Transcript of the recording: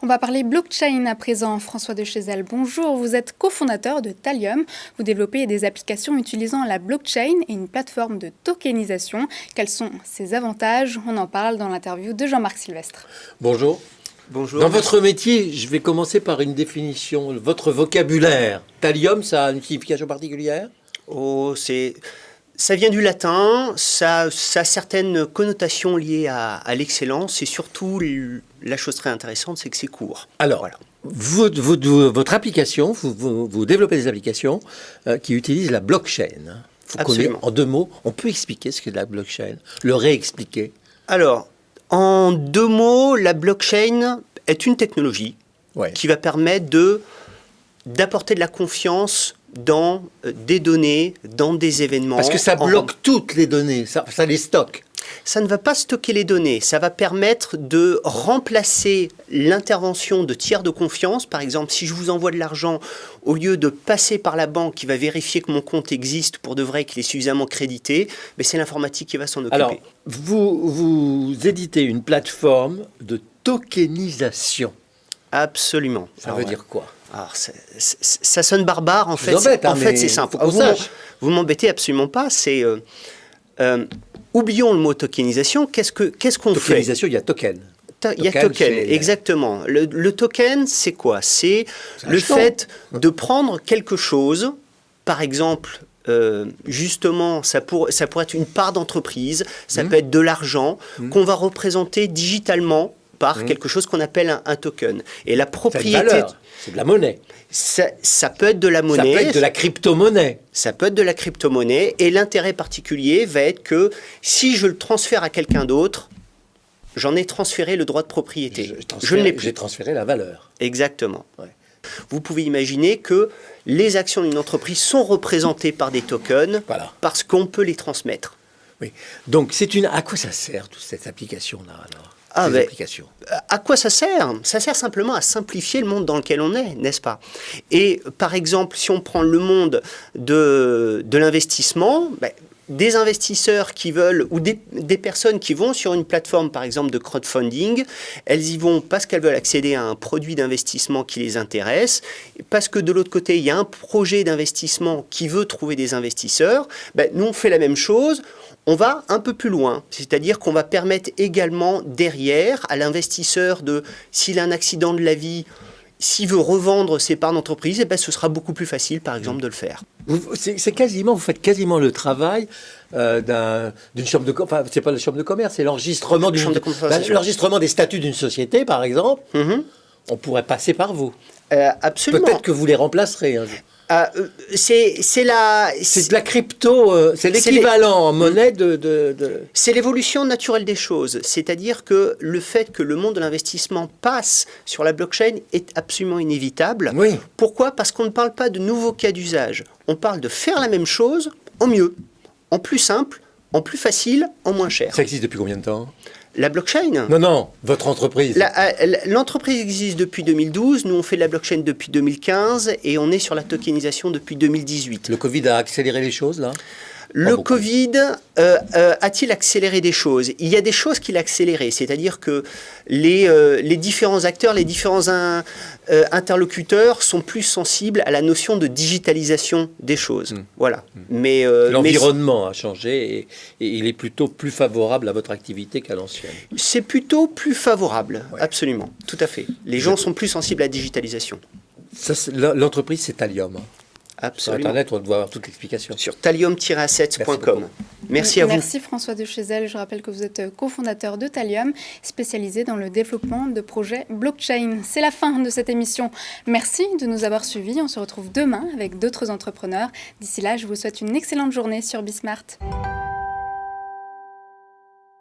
On va parler blockchain à présent. François de Chezelle, bonjour. Vous êtes cofondateur de Thallium. Vous développez des applications utilisant la blockchain et une plateforme de tokenisation. Quels sont ses avantages? On en parle dans l'interview de Jean-Marc Sylvestre. Bonjour. Bonjour. Dans votre métier, je vais commencer par une définition. Votre vocabulaire. Thallium, ça a une signification particulière? Ça vient du latin, ça a certaines connotations liées à l'excellence et surtout, la chose très intéressante, c'est que c'est court. Alors, voilà. Votre application, vous développez des applications qui utilisent la blockchain. Absolument. En 2 mots, on peut expliquer ce qu'est la blockchain, le réexpliquer. Alors, en 2 mots, la blockchain est une technologie qui va permettre d'apporter de la confiance dans des données, dans des événements. Parce que ça bloque toutes les données, ça les stocke. Ça ne va pas stocker les données, ça va permettre de remplacer l'intervention de tiers de confiance. Par exemple, si je vous envoie de l'argent, au lieu de passer par la banque qui va vérifier que mon compte existe pour de vrai, qu'il est suffisamment crédité, mais c'est l'informatique qui va s'en occuper. Alors, vous éditez une plateforme de tokenisation. Absolument. Ça veut dire quoi? Alors, ça sonne barbare, en fait. En fait, c'est simple. Vous m'embêtez absolument pas. C'est oublions le mot tokenisation. Qu'est-ce qu'on fait? Tokenisation, il y a token. Il y a token, exactement. Le token, c'est quoi? C'est le fait de prendre quelque chose, par exemple. Justement, ça pourrait être une part d'entreprise, ça peut être de l'argent qu'on va représenter digitalement par quelque chose qu'on appelle un token. Et la propriété... C'est de la monnaie. Ça peut être de la monnaie. Ça peut être de la crypto-monnaie. Ça peut être de la crypto-monnaie. Et l'intérêt particulier va être que si je le transfère à quelqu'un d'autre, j'en ai transféré le droit de propriété. Je ne l'ai plus. J'ai transféré la valeur. Exactement. Ouais. Vous pouvez imaginer que les actions d'une entreprise sont représentées par des tokens parce qu'on peut les transmettre. Oui. Donc, à quoi ça sert, toute cette application-là, alors? À quoi ça sert? Ça sert simplement à simplifier le monde dans lequel on est, n'est-ce pas? Et par exemple, si on prend le monde de l'investissement, des investisseurs qui veulent, ou des personnes qui vont sur une plateforme, par exemple, de crowdfunding, elles y vont parce qu'elles veulent accéder à un produit d'investissement qui les intéresse, parce que de l'autre côté, il y a un projet d'investissement qui veut trouver des investisseurs. Nous, on fait la même chose. On va un peu plus loin, c'est-à-dire qu'on va permettre également derrière à l'investisseur s'il a un accident de la vie, s'il veut revendre ses parts d'entreprise, ce sera beaucoup plus facile, par exemple, de le faire. Vous faites quasiment le travail d'une chambre de commerce. Enfin, c'est pas la chambre de commerce, c'est l'enregistrement l'enregistrement des statuts d'une société, par exemple. On pourrait passer par vous. Absolument. Peut-être que vous les remplacerez un jour. C'est de la crypto, c'est l'équivalent en monnaie de... C'est l'évolution naturelle des choses. C'est-à-dire que le fait que le monde de l'investissement passe sur la blockchain est absolument inévitable. Oui. Pourquoi? Parce qu'on ne parle pas de nouveaux cas d'usage. On parle de faire la même chose en mieux, en plus simple, en plus facile, en moins cher. Ça existe depuis combien de temps? La blockchain? Non, votre entreprise. L'entreprise existe depuis 2012, nous on fait de la blockchain depuis 2015 et on est sur la tokenisation depuis 2018. Le Covid a accéléré les choses là? Le Covid a-t-il accéléré des choses? Il y a des choses qu'il a accélérées, c'est-à-dire que les différents acteurs, les différents interlocuteurs sont plus sensibles à la notion de digitalisation des choses. Voilà. Mais l'environnement a changé et il est plutôt plus favorable à votre activité qu'à l'ancienne. C'est plutôt plus favorable, absolument, tout à fait. Les gens sont plus sensibles à la digitalisation. L'entreprise, c'est Thallium. Absolument. Sur Internet, on doit avoir toute l'explication. Sur thallium-assets.com. Merci à vous. Merci François de Chezelle. Je rappelle que vous êtes cofondateur de Thallium, spécialisé dans le développement de projets blockchain. C'est la fin de cette émission. Merci de nous avoir suivis. On se retrouve demain avec d'autres entrepreneurs. D'ici là, je vous souhaite une excellente journée sur Bismart.